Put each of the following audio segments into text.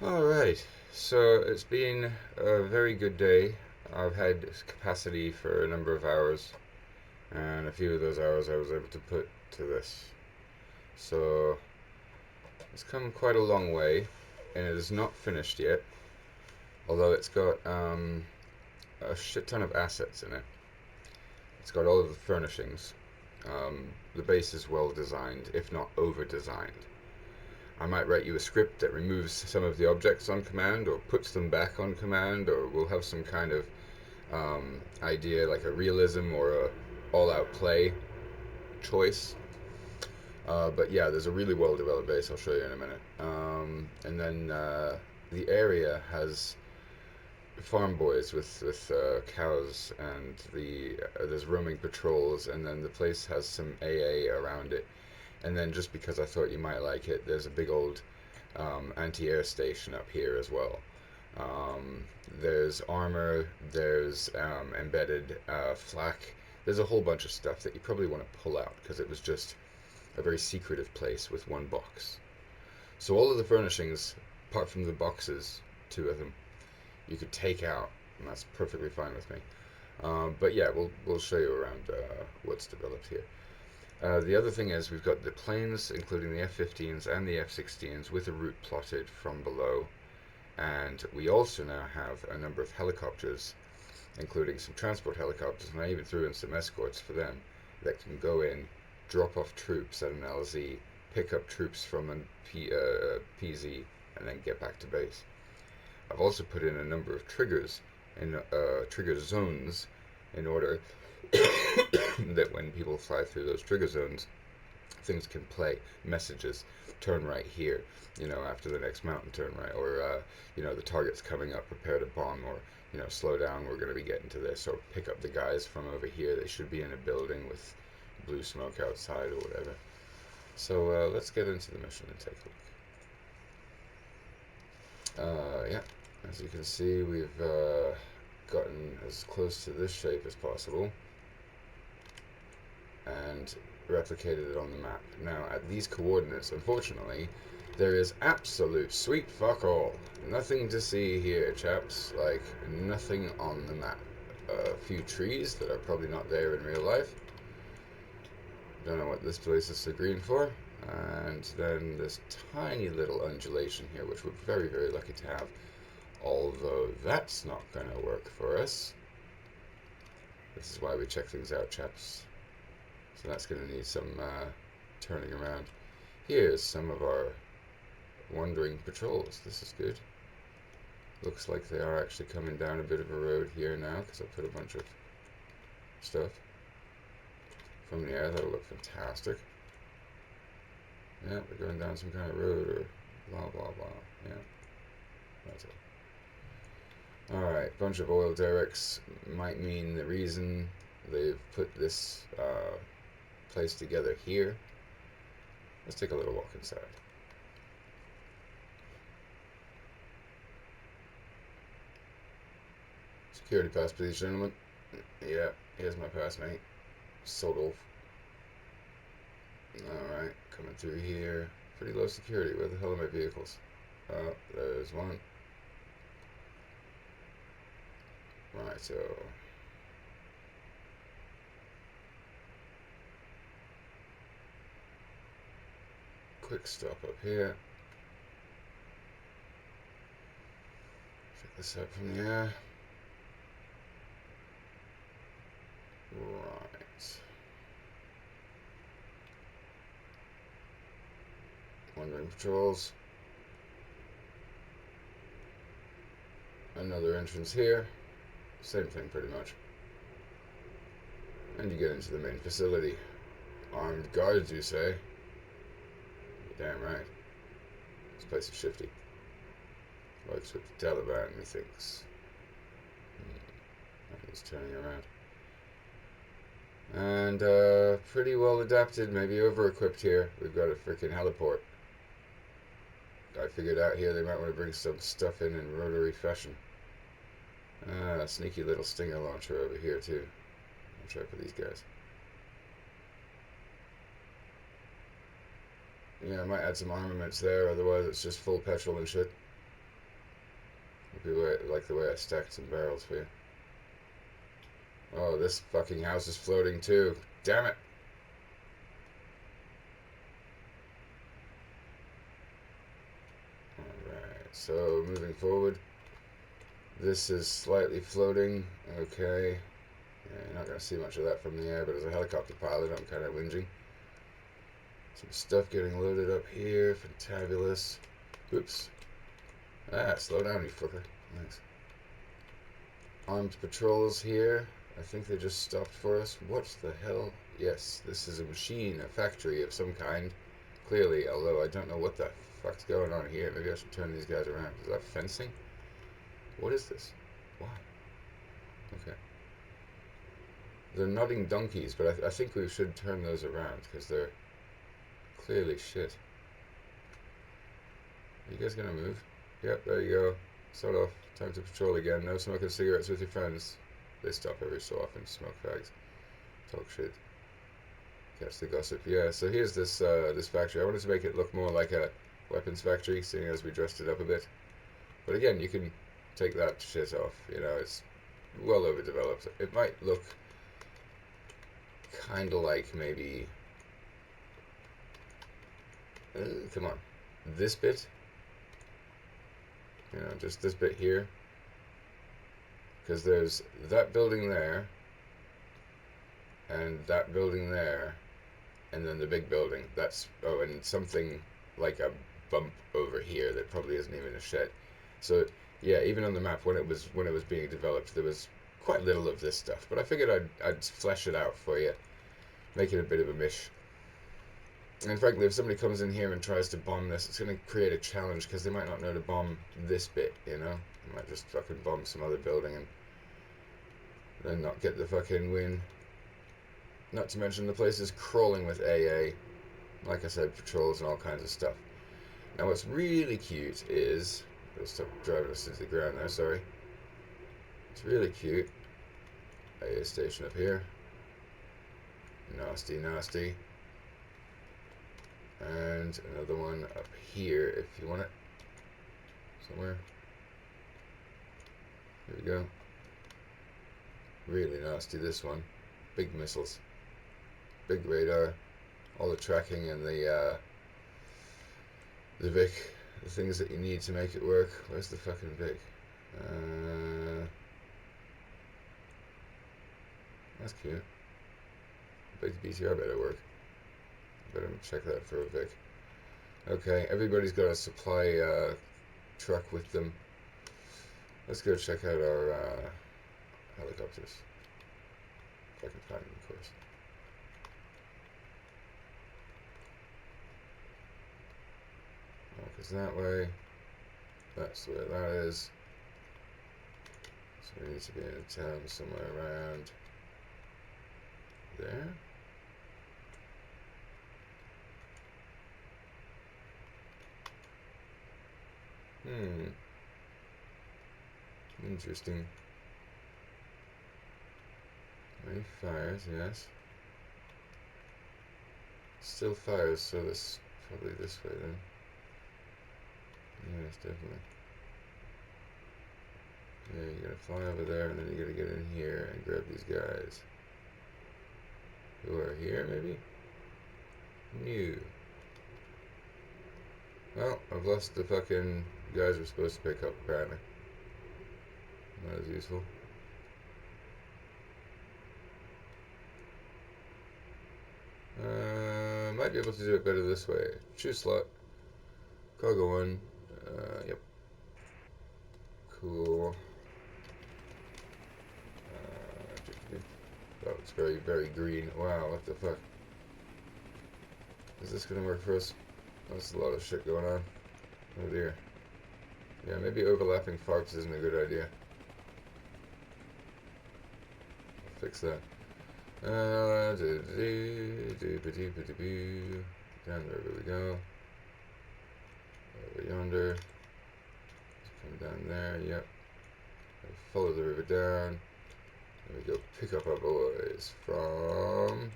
Alright, so it's been a very good day. I've had capacity for a number of hours, and a few of those hours I was able to put to this. So it's come quite a long way, and it is not finished yet, although it's got a shit ton of assets in it. It's got all of the furnishings. The base is well designed, if not over designed. I might write you a script that removes some of the objects on command or puts them back on command, or we'll have some kind of idea like a realism or a all-out play choice. But yeah, there's a really well-developed base. I'll show you in a minute. And then the area has farm boys with cows, and there's roaming patrols, and then the place has some AA around it. And then just because I thought you might like it, there's a big old anti-air station up here as well. Um, there's armor, there's embedded flak. There's a whole bunch of stuff that you probably want to pull out because it was just a very secretive place with one box. So all of the furnishings, apart from the boxes, two of them, you could take out, and that's perfectly fine with me. But yeah, we'll show you around what's developed here. The other thing is we've got the planes, including the F-15s and the F-16s, with a route plotted from below. And we also now have a number of helicopters, including some transport helicopters, and I even threw in some escorts for them that can go in, drop off troops at an LZ, pick up troops from a PZ, and then get back to base. I've also put in a number of triggers in trigger zones in order that when people fly through those trigger zones, things can play messages. Turn right here, after the next mountain, turn right, or the target's coming up, prepare to bomb, or slow down, we're going to be getting to this, or pick up the guys from over here. They should be in a building with blue smoke outside or whatever. So let's get into the mission and take a look. Yeah, as you can see, we've gotten as close to this shape as possible and replicated it on the map. Now, at these coordinates, unfortunately, there is absolute sweet fuck all. Nothing to see here, chaps. Like, nothing on the map. A few trees that are probably not there in real life. Don't know what this place is so green for. And then this tiny little undulation here, which we're very, very lucky to have. Although that's not going to work for us. This is why we check things out, chaps. So that's going to need some turning around. Here's some of our wandering patrols. This is good. Looks like they are actually coming down a bit of a road here now because I put a bunch of stuff from the air. That'll look fantastic. Yeah, they're going down some kind of road or blah blah blah. Yeah, that's it. Alright, bunch of oil derricks might mean the reason they've put this place together here. Let's take a little walk inside. Security pass, please, gentlemen. Yeah, here's my pass, mate. Sodolf. Alright, coming through here. Pretty low security. Where the hell are my vehicles? Oh, there's one. Right, so quick stop up here. Check this out from the air. Right. Wandering patrols. Another entrance here. Same thing pretty much. And you get into the main facility. Armed guards, you say? You're damn right. This place is shifty. Works with the Taliban, methinks. He's turning around. And pretty well adapted, maybe over equipped here. We've got a freaking heliport. I figured out here they might want to bring some stuff in rotary fashion. A sneaky little stinger launcher over here too. I'll try for these guys. Yeah, I might add some armaments there, otherwise it's just full petrol and shit. like the way I stacked some barrels for you. Oh, this fucking house is floating too. Damn it. Alright, so moving forward. This is slightly floating. Okay. Yeah, you're not going to see much of that from the air, but as a helicopter pilot, I'm kind of whinging. Some stuff getting loaded up here. Fantabulous. Oops. Ah, slow down, you fucker. Thanks. Armed patrols here. I think they just stopped for us. What the hell? Yes, this is a machine, a factory of some kind. Clearly, although I don't know what the fuck's going on here. Maybe I should turn these guys around. Is that fencing? What is this? Why? Okay. They're nodding donkeys, but I think we should turn those around because they're clearly shit. Are you guys gonna move? Yep, there you go. Sort of. Time to patrol again. No smoking cigarettes with your friends. They stop every so often to smoke fags. Talk shit. Catch the gossip. Yeah, so here's this this factory. I wanted to make it look more like a weapons factory, seeing as we dressed it up a bit. But again, you can take that shit off. You know, it's well overdeveloped. It might look kind of like maybe... come on. This bit? You know, just this bit here. Because there's that building there, and that building there, and then the big building. That's... oh, and something like a bump over here that probably isn't even a shed. So yeah, even on the map when it was being developed, there was quite little of this stuff. But I figured I'd flesh it out for you, make it a bit of a mish. And frankly, if somebody comes in here and tries to bomb this, it's going to create a challenge because they might not know to bomb this bit, you know? They might just fucking bomb some other building and then not get the fucking win. Not to mention the place is crawling with AA. Like I said, patrols and all kinds of stuff. Now what's really cute is... I'll stop driving us into the ground there, sorry. It's really cute. AA station up here. Nasty, nasty. And another one up here if you want it. Somewhere. Here we go. Really nasty, this one. Big missiles. Big radar. All the tracking and the Vic. The things that you need to make it work. Where's the fucking Vic? That's cute. Big BTR better work. Better check that for a Vic. Okay, everybody's got a supply truck with them. Let's go check out our helicopters. If I can find them, of course. Because that way, that's the way that is. So we need to be in a town somewhere around there. Interesting. Any fires, yes. Still fires, so this probably this way then. Yes, definitely. Yeah, you gotta fly over there and then you gotta get in here and grab these guys. Who are here, maybe? New. Well, I've lost the fucking guys we're supposed to pick up, apparently. Not as useful. Might be able to do it better this way. Choose slot. Cargo 1. Yep. Cool. Oh, it's very, very green. Wow, what the fuck? Is this gonna work for us? That's a lot of shit going on. Oh dear. Yeah, maybe overlapping farts isn't a good idea. I'll fix that. Down the river we go. Over yonder. Come down there, yep. Follow the river down. There we go. Pick up our boys from...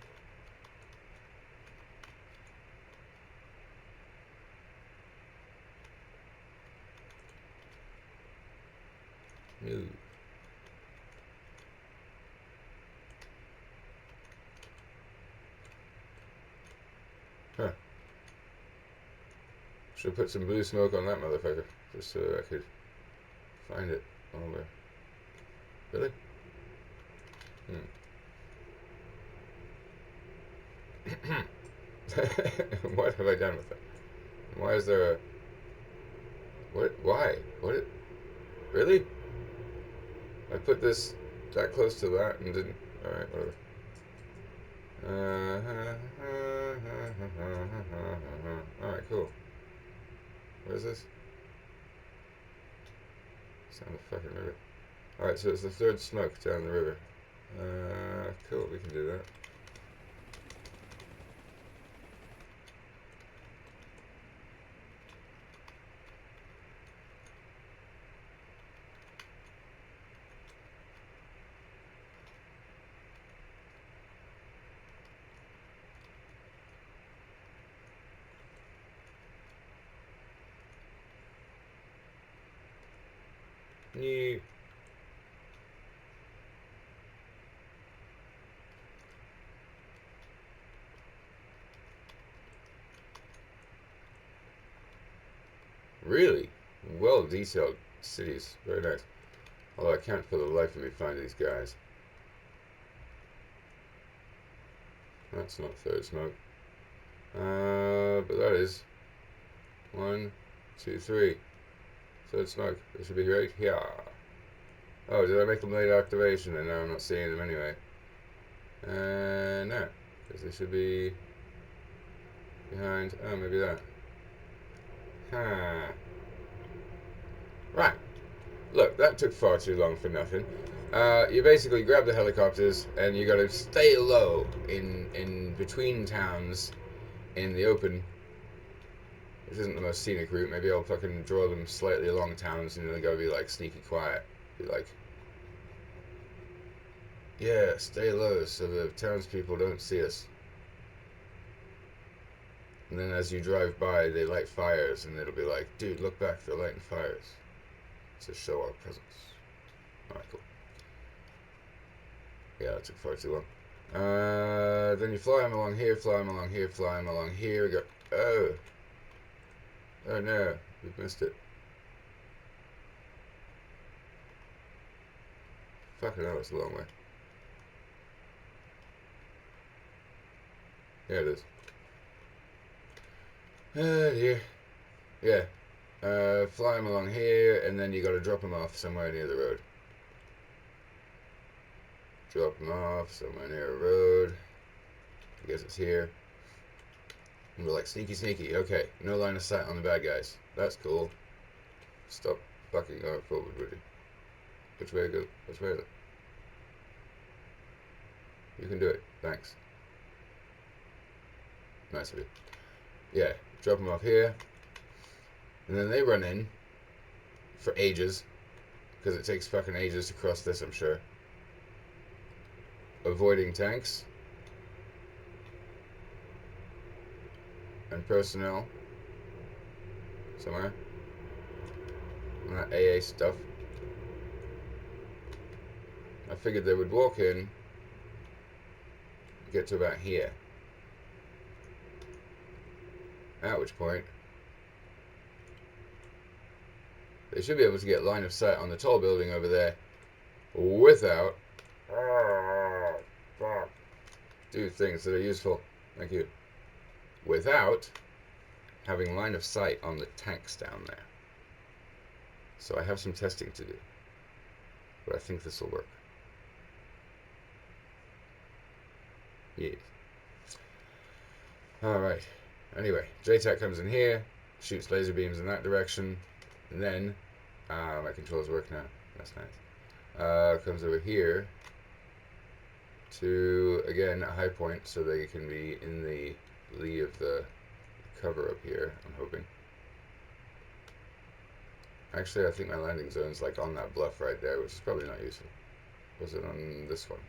No. Huh. Should have put some blue smoke on that motherfucker, just so I could find it. Oh, there. Really? What have I done with it? Why is there a... What? Why? What? Really? I put this that close to that and didn't... Alright, whatever. Alright, cool. What is this? Sound the fucking river. Alright, so it's the third smoke down the river. Cool, we can do that. Neat. Really well detailed cities. Very nice. Although I can't for the life of me find these guys. That's not third smoke. But that is 1, 2, 3. Third smoke. They should be right here. Oh, did I make them late activation and now I'm not seeing them anyway? No. Because they should be behind. Oh, maybe that. Huh. Right. Look, that took far too long for nothing. You basically grab the helicopters and you gotta stay low in between towns in the open. This isn't the most scenic route. Maybe I'll fucking draw them slightly along towns and they gotta be like sneaky quiet. Be like, yeah, stay low so the townspeople don't see us. And then as you drive by, they light fires and it'll be like, dude, look back, they're lighting fires to show our presence. Alright, cool. Yeah, that took far too long. Then you fly them along here, fly them along here, fly them along here. Go, oh. Oh no, we've missed it. Fucking hell, it's a long way. Yeah, it is. Oh dear. Yeah. Fly them along here, and then you gotta drop them off somewhere near the road. Drop them off somewhere near a road. I guess it's here. And we're like, sneaky, sneaky. Okay, no line of sight on the bad guys. That's cool. Stop fucking going forward, would you? Which way go? Which way? You can do it. Thanks. Nice of you. Yeah, drop them off here. And then they run in for ages. Because it takes fucking ages to cross this, I'm sure. Avoiding tanks. And personnel. Somewhere. And that AA stuff. I figured they would walk in. Get to about here. At which point they should be able to get line of sight on the tall building over there without do things that are useful. Thank you. Without having line of sight on the tanks down there. So I have some testing to do. But I think this will work. Yes. Alright. Anyway, JTAC comes in here, shoots laser beams in that direction, and then my controls work now. That's nice. Comes over here to, again, a high point so they can be in the lee of the cover up here, I'm hoping. Actually, I think my landing zone's like on that bluff right there, which is probably not useful. Was it on this one?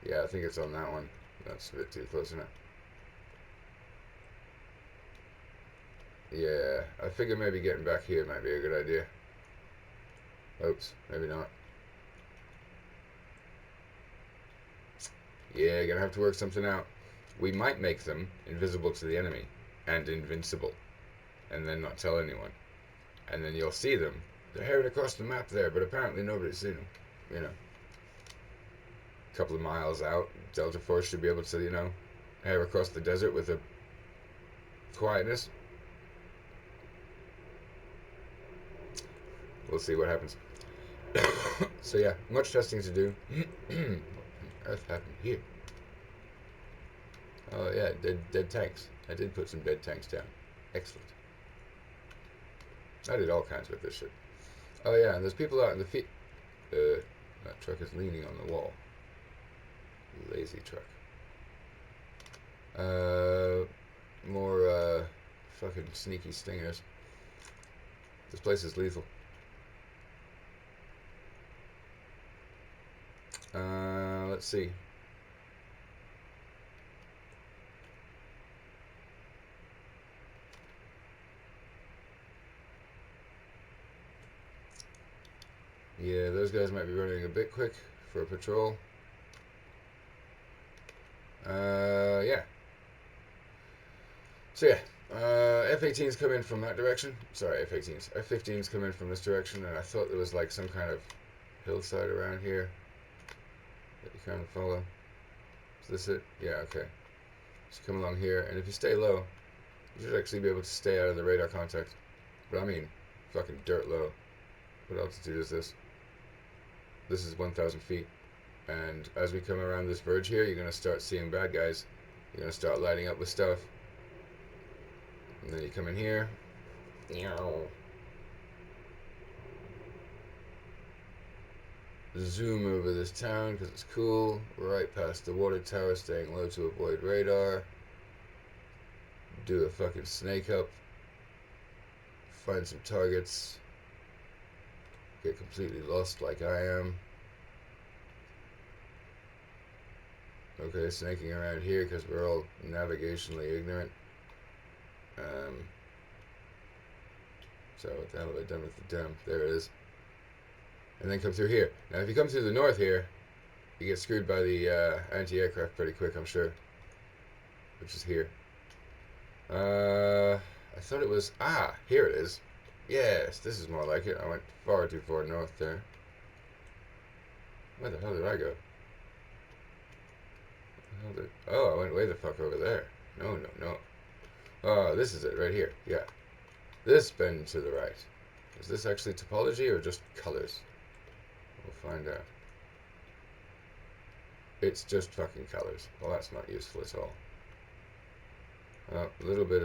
Yeah, I think it's on that one. That's a bit too close, isn't it? Yeah, I figure maybe getting back here might be a good idea. Oops, maybe not. Yeah, gonna have to work something out. We might make them invisible to the enemy and invincible, and then not tell anyone. And then you'll see them. They're heading across the map there, but apparently nobody's seen them. You know, a couple of miles out, Delta Force should be able to, head across the desert with a quietness. We'll see what happens. So yeah, much testing to do. Earth happened here. Oh yeah, dead tanks. I did put some dead tanks down. Excellent. I did all kinds with this shit. Oh yeah, and there's people out in the field. That truck is leaning on the wall. Lazy truck. More fucking sneaky stingers. This place is lethal. Let's see. Yeah, those guys might be running a bit quick for a patrol. Yeah. So yeah, F-18s come in from that direction. Sorry, F-18s. F-15s come in from this direction, and I thought there was like some kind of hillside around here that you kind of follow. Is this it? Yeah, okay. So come along here, and if you stay low, you should actually be able to stay out of the radar contact. But I mean, fucking dirt low. What altitude is this? This is 1,000 feet. And as we come around this verge here, you're going to start seeing bad guys. You're going to start lighting up with stuff. And then you come in here. Zoom over this town because it's cool. Right past the water tower, staying low to avoid radar. Do a fucking snake up. Find some targets. Get completely lost like I am. Okay, snaking around here because we're all navigationally ignorant. So what the hell have I done with the dam? There it is. And then come through here. Now if you come through the north here, you get screwed by the anti-aircraft pretty quick, I'm sure. Which is here. I thought it was... here it is. Yes, this is more like it. I went far too far north there. Where the hell did I go? I went way the fuck over there. No. Oh, this is it right here. Yeah. This bend to the right. Is this actually topology or just colors? We'll find out. It's just fucking colors. Well, that's not useful at all. A little bit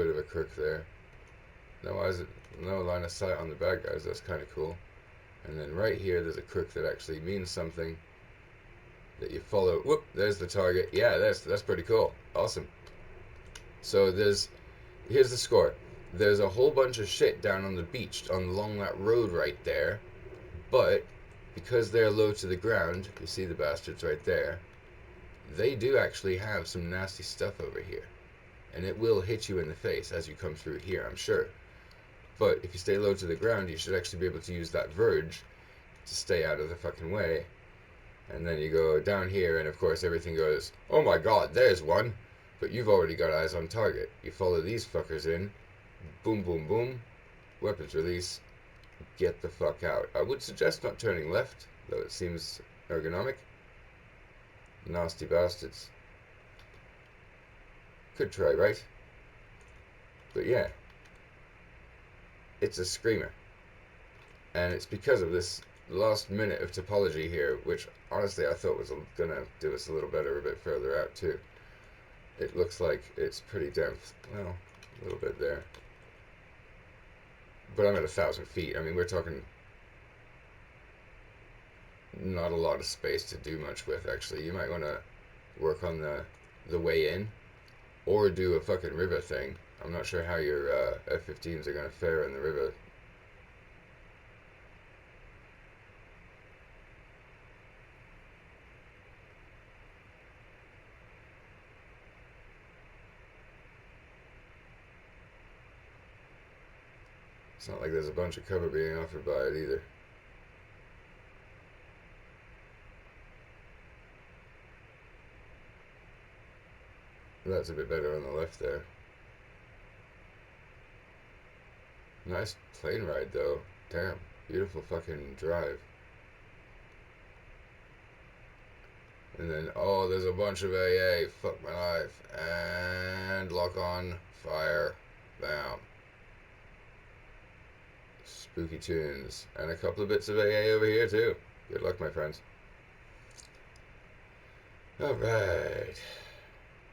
of a crook there. No line of sight on the bad guys. That's kind of cool. And then right here, there's a crook that actually means something that you follow. Whoop! There's the target. Yeah, that's pretty cool. Awesome. So here's the score. There's a whole bunch of shit down on the beach along that road right there, but because they're low to the ground, you see the bastards right there. They do actually have some nasty stuff over here, and it will hit you in the face as you come through here, I'm sure. But if you stay low to the ground, you should actually be able to use that verge to stay out of the fucking way. And then you go down here, and of course everything goes, oh my god, there's one! But you've already got eyes on target. You follow these fuckers in, boom, boom, boom, weapons release, get the fuck out. I would suggest not turning left, though it seems ergonomic. Nasty bastards. Could try, right? But yeah. It's a screamer. And it's because of this last minute of topology here, which honestly I thought was going to do us a little better a bit further out too. It looks like it's pretty dense. Well, a little bit there. But I'm at 1,000 feet. I mean, we're talking not a lot of space to do much with, actually. You might want to work on the way in, or do a fucking river thing. I'm not sure how your F-15s are going to fare in the river. It's not like there's a bunch of cover being offered by it either. That's a bit better on the left there. Nice plane ride though. Damn. Beautiful fucking drive. And then, oh, there's a bunch of AA. Fuck my life. And lock on. Fire. Bam. Spooky tunes. And a couple of bits of AA over here too. Good luck, my friends. Alright.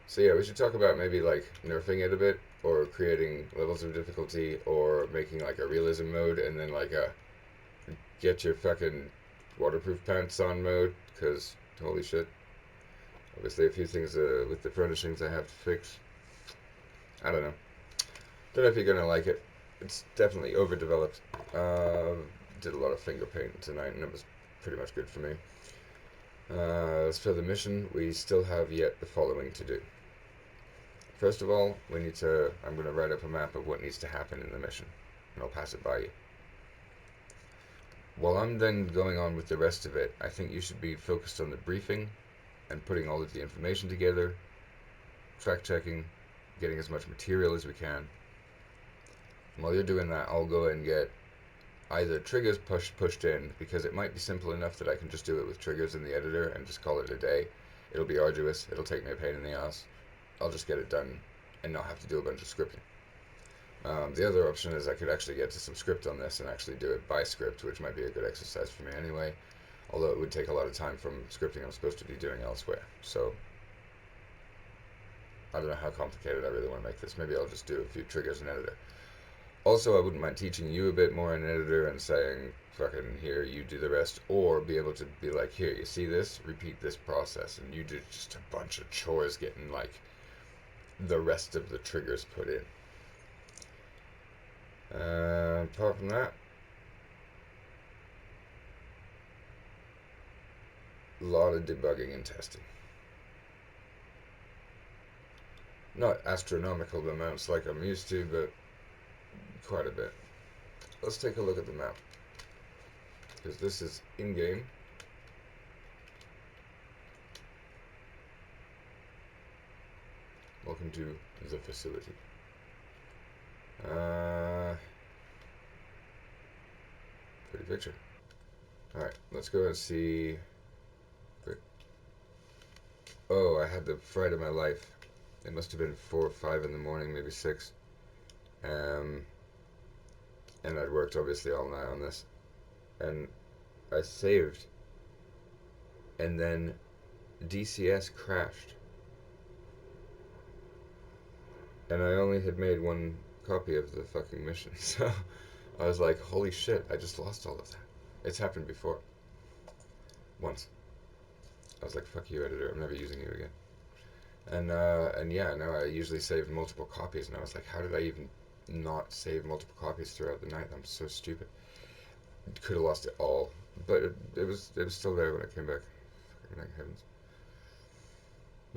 So yeah, we should talk about maybe like nerfing it a bit, or creating levels of difficulty, or making like a realism mode, and then like a get your fucking waterproof pants on mode, because holy shit. Obviously a few things with the furnishings I have to fix. I don't know. Don't know if you're gonna like it. It's definitely overdeveloped. Did a lot of finger paint tonight, and it was pretty much good for me. As for the mission, we still have yet the following to do. First of all, I'm going to write up a map of what needs to happen in the mission, and I'll pass it by you. While I'm then going on with the rest of it, I think you should be focused on the briefing and putting all of the information together, track checking, getting as much material as we can. And while you're doing that, I'll go and get either triggers pushed in, because it might be simple enough that I can just do it with triggers in the editor and just call it a day. It'll be arduous, it'll take me a pain in the ass. I'll just get it done and not have to do a bunch of scripting. The other option is I could actually get to some script on this and actually do it by script, which might be a good exercise for me anyway, although it would take a lot of time from scripting I'm supposed to be doing elsewhere. So I don't know how complicated I really want to make this. Maybe I'll just do a few triggers in editor. Also, I wouldn't mind teaching you a bit more in editor and saying, fucking, here, you do the rest, or be able to be like, here, you see this? Repeat this process, and you do just a bunch of chores getting, like, the rest of the triggers put in. Apart from that, a lot of debugging and testing. Not astronomical amounts like I'm used to, but quite a bit. Let's take a look at the map, because this is in-game. Welcome to the facility. Pretty picture. Alright, let's go and see. Oh, I had the fright of my life. It must have been 4 or 5 in the morning, maybe 6. And I'd worked obviously all night on this. And I saved. And then DCS crashed. And I only had made 1 copy of the fucking mission. So I was like, holy shit, I just lost all of that. It's happened before. Once. I was like, fuck you, editor, I'm never using you again. And yeah, no, I usually save multiple copies, and I was like, how did I even not save multiple copies throughout the night? I'm so stupid. Could have lost it all, but it was still there when I came back. Fucking heavens.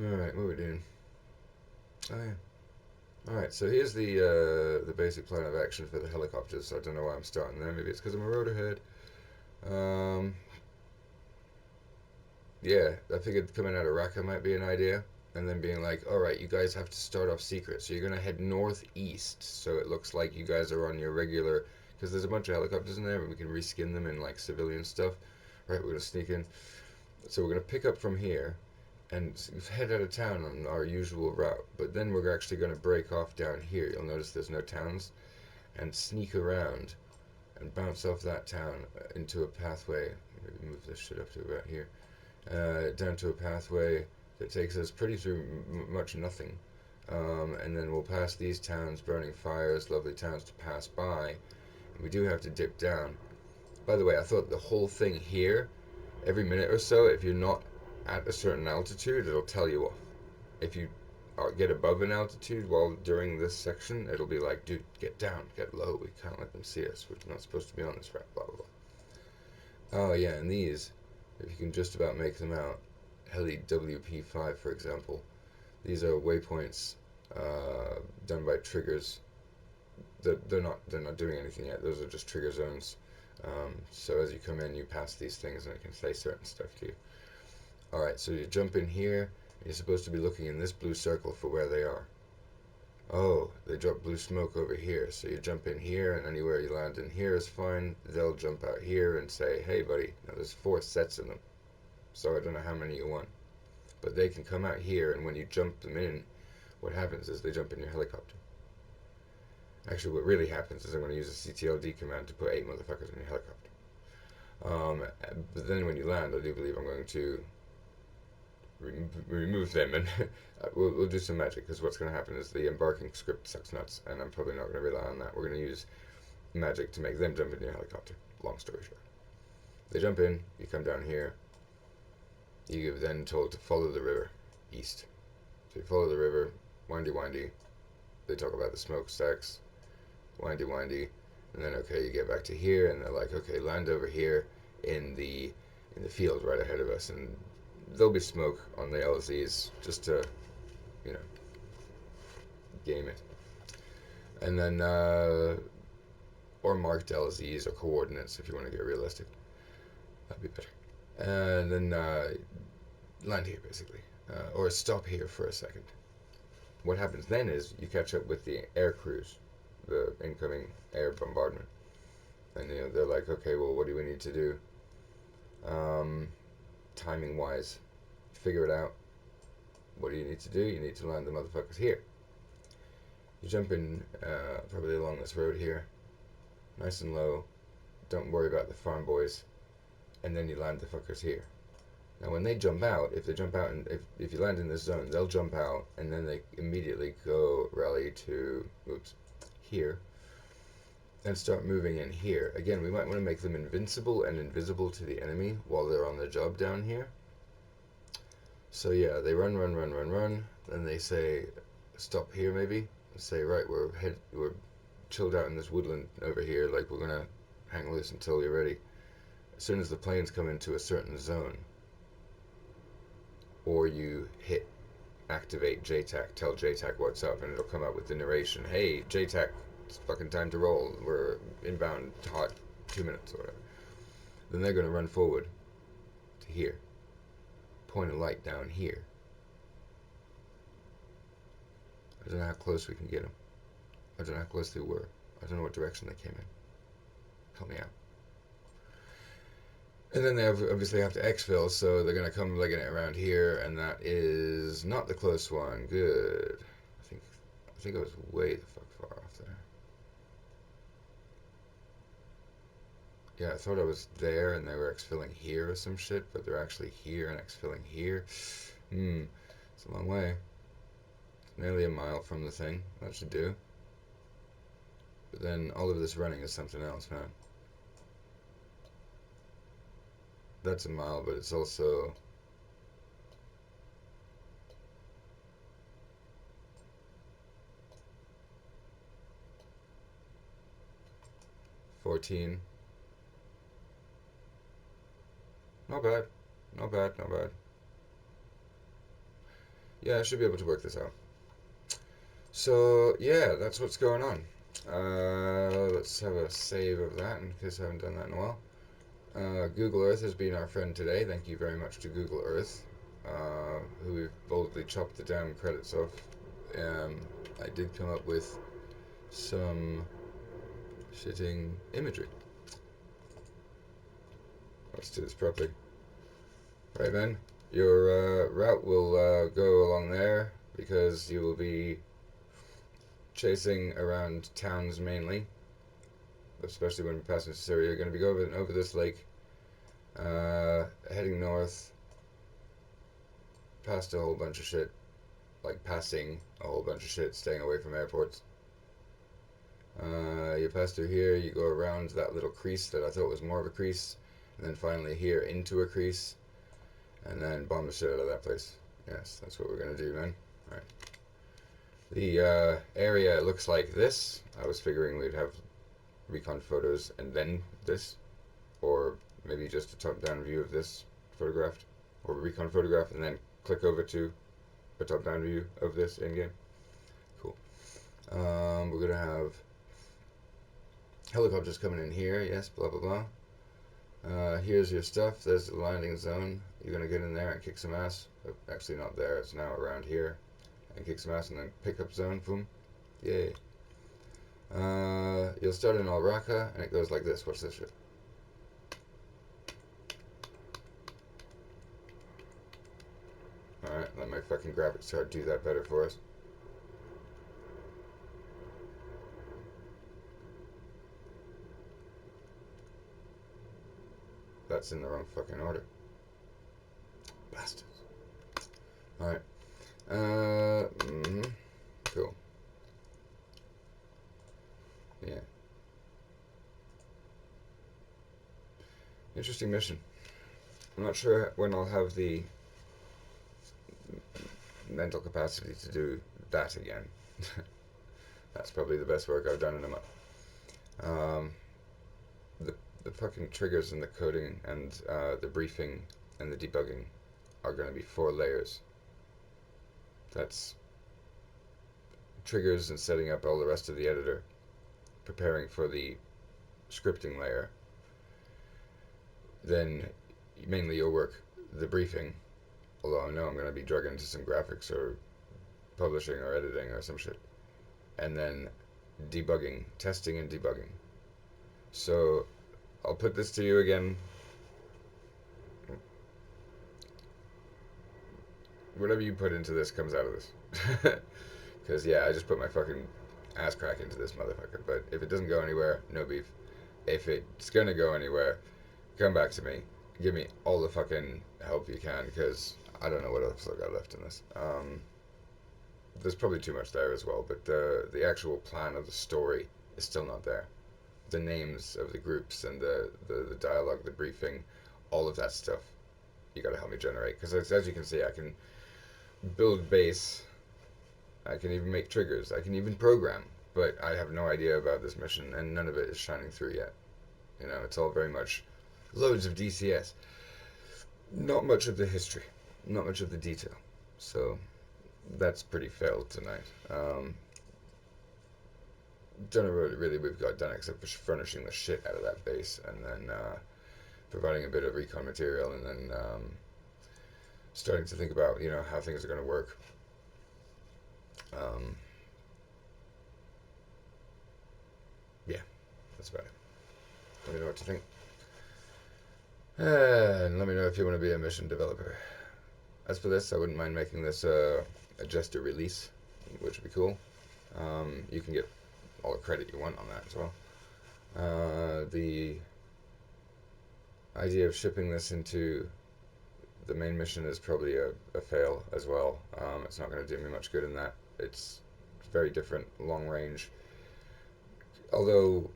Alright, what are we doing? Oh yeah. Alright, so here's the basic plan of action for the helicopters. I don't know why I'm starting there. Maybe it's because I'm a road ahead. Yeah, I figured coming out of Raqqa might be an idea. And then being like, alright, you guys have to start off secret. So you're going to head northeast. So it looks like you guys are on your regular... Because there's a bunch of helicopters in there, but we can reskin them in like civilian stuff. Right, we're going to sneak in. So we're going to pick up from here and head out of town on our usual route. But then we're actually going to break off down here. You'll notice there's no towns. And sneak around and bounce off that town into a pathway. Maybe move this shit up to about here. Down to a pathway that takes us pretty through much nothing. And then we'll pass these towns, burning fires, lovely towns to pass by. And we do have to dip down. By the way, I thought the whole thing here, every minute or so, if you're not at a certain altitude, it'll tell you off. If you get above an altitude while during this section, it'll be like, dude, get down, get low. We can't let them see us. We're not supposed to be on this route, blah, blah, blah. Oh, yeah, and these, if you can just about make them out, Heli WP5, for example. These are waypoints done by triggers they're not doing anything yet. Those are just trigger zones. So as you come in, you pass these things, and it can say certain stuff to you. All right, so you jump in here. You're supposed to be looking in this blue circle for where they are. Oh, they drop blue smoke over here. So you jump in here, and anywhere you land in here is fine. They'll jump out here and say, hey, buddy, now there's 4 sets of them. So I don't know how many you want. But they can come out here, and when you jump them in, what happens is they jump in your helicopter. Actually, what really happens is I'm going to use a CTLD command to put 8 motherfuckers in your helicopter. But then when you land, I do believe I'm going to remove them, and we'll do some magic, because what's going to happen is the embarking script sucks nuts, and I'm probably not going to rely on that. We're going to use magic to make them jump in your helicopter. Long story short. They jump in, you come down here, you are then told to follow the river east. So you follow the river, windy, windy. They talk about the smokestacks, windy, windy, and then okay, you get back to here, and they're like, okay, land over here in the field right ahead of us, and there'll be smoke on the LZs just to, you know, game it, and then or marked LZs or coordinates if you want to get realistic. That'd be better. And then land here basically, or stop here for a second. What happens then is you catch up with the air crews, the incoming air bombardment, and you know they're like, okay, well, what do we need to do? Timing wise, figure it out. What do you need to do? You need to land the motherfuckers here. You jump in probably along this road here, nice and low. Don't worry about the farm boys, and then you land the fuckers here. Now, when they jump out, if they jump out, and if you land in this zone, they'll jump out, and then they immediately go rally to, here, and start moving in here. Again, we might want to make them invincible and invisible to the enemy while they're on the job down here. So yeah, they run, then they say, stop here maybe, and say, right, we're chilled out in this woodland over here, like we're gonna hang loose until you're ready. As soon as the planes come into a certain zone, or you hit activate JTAC, tell JTAC what's up, and it'll come out with the narration, hey, JTAC, it's fucking time to roll, we're inbound hot 2 minutes or whatever. Then they're going to run forward to here, point a light down here. I don't know how close we can get them. I don't know how close they were. I don't know what direction they came in. Help me out. And then they obviously have to exfil, so they're going to come legging it around here, and that is not the close one. Good. I think I was way the fuck far off there. Yeah, I thought I was there and they were exfilling here or some shit, but they're actually here and exfilling here. It's a long way. It's nearly a mile from the thing. That should do. But then all of this running is something else, man. That's a mile, but it's also 14. Not bad. Not bad, not bad. Yeah, I should be able to work this out. So, yeah, that's what's going on. Let's have a save of that in case I haven't done that in a while. Google Earth has been our friend today. Thank you very much to Google Earth, who we've boldly chopped the damn credits off. I did come up with some shitting imagery. Let's do this properly. Right, man. Your route will go along there because you will be chasing around towns mainly, especially when we pass into Syria. You're going to be going over this lake, heading north, past a whole bunch of shit, like passing a whole bunch of shit, staying away from airports. You pass through here, you go around that little crease that I thought was more of a crease, and then finally here into a crease, and then bomb the shit out of that place. Yes, that's what we're going to do, man. Alright. The area looks like this. I was figuring we'd have recon photos and then this, or maybe just a top-down view of this photographed, or recon photograph, and then click over to a top-down view of this in-game. Cool. We're going to have Helicopters coming in here, yes, blah blah blah. Here's your stuff. There's the landing zone. You're gonna get in there and kick some ass. Oh, actually, not there. It's now around here, and kick some ass, and then pickup zone. Boom, yay. You'll start in Al-Raqqa, and it goes like this. Watch this shit. Alright, let my fucking graphics card do that better for us. That's in the wrong fucking order. Bastards. Alright. Cool. Yeah. Interesting mission. I'm not sure when I'll have the mental capacity to do that again. That's probably the best work I've done in a month. The fucking triggers and the coding and the briefing and the debugging are going to be 4 layers. That's triggers and setting up all the rest of the editor, preparing for the scripting layer. Then mainly your work, the briefing, although I know I'm going to be drugging into some graphics or publishing or editing or some shit. And then debugging, testing and debugging. So I'll put this to you again. Whatever you put into this comes out of this. Because, yeah, I just put my fucking ass crack into this motherfucker. But if it doesn't go anywhere, no beef. If it's going to go anywhere, come back to me. Give me all the fucking help you can, because I don't know what else I got left in this. There's probably too much there as well, but the actual plan of the story is still not there. The names of the groups and the dialogue, the briefing, all of that stuff, you got to help me generate. Because as you can see, I can build base, I can even make triggers, I can even program, but I have no idea about this mission, and none of it is shining through yet. You know, it's all very much loads of DCS. Not much of the history, not much of the detail. So that's pretty failed tonight. Don't know what really we've got done except for furnishing the shit out of that base, and then providing a bit of recon material, and then starting to think about, you know, how things are going to work. Yeah, that's about it. Let me know what you think. And let me know if you want to be a mission developer. As for this, I wouldn't mind making this just a release, which would be cool. You can get all the credit you want on that as well. The idea of shipping this into the main mission is probably a fail as well. It's not going to do me much good in that. It's very different, long range. Although,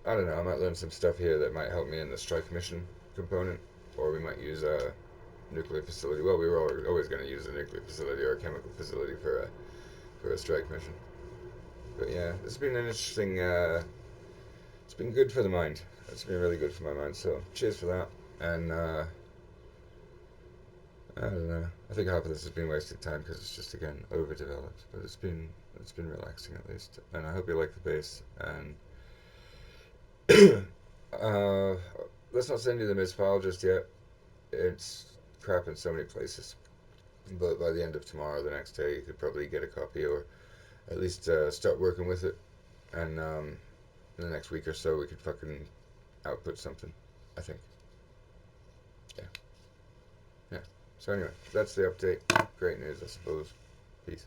I don't know, I might learn some stuff here that might help me in the strike mission component, or we might use a nuclear facility. Well, we were always going to use a nuclear facility or a chemical facility for a strike mission. But yeah, it's been an interesting. It's been good for the mind. It's been really good for my mind. So cheers for that. And I don't know. I think half of this has been wasted time because it's just again overdeveloped. But it's been relaxing at least. And I hope you like the bass. And let's not send you the Miz file just yet. It's crap in so many places. But by the end of tomorrow, the next day, you could probably get a copy, or at least start working with it. And in the next week or so, we could fucking output something, I think. Yeah. Yeah. So anyway, that's the update. Great news, I suppose. Peace.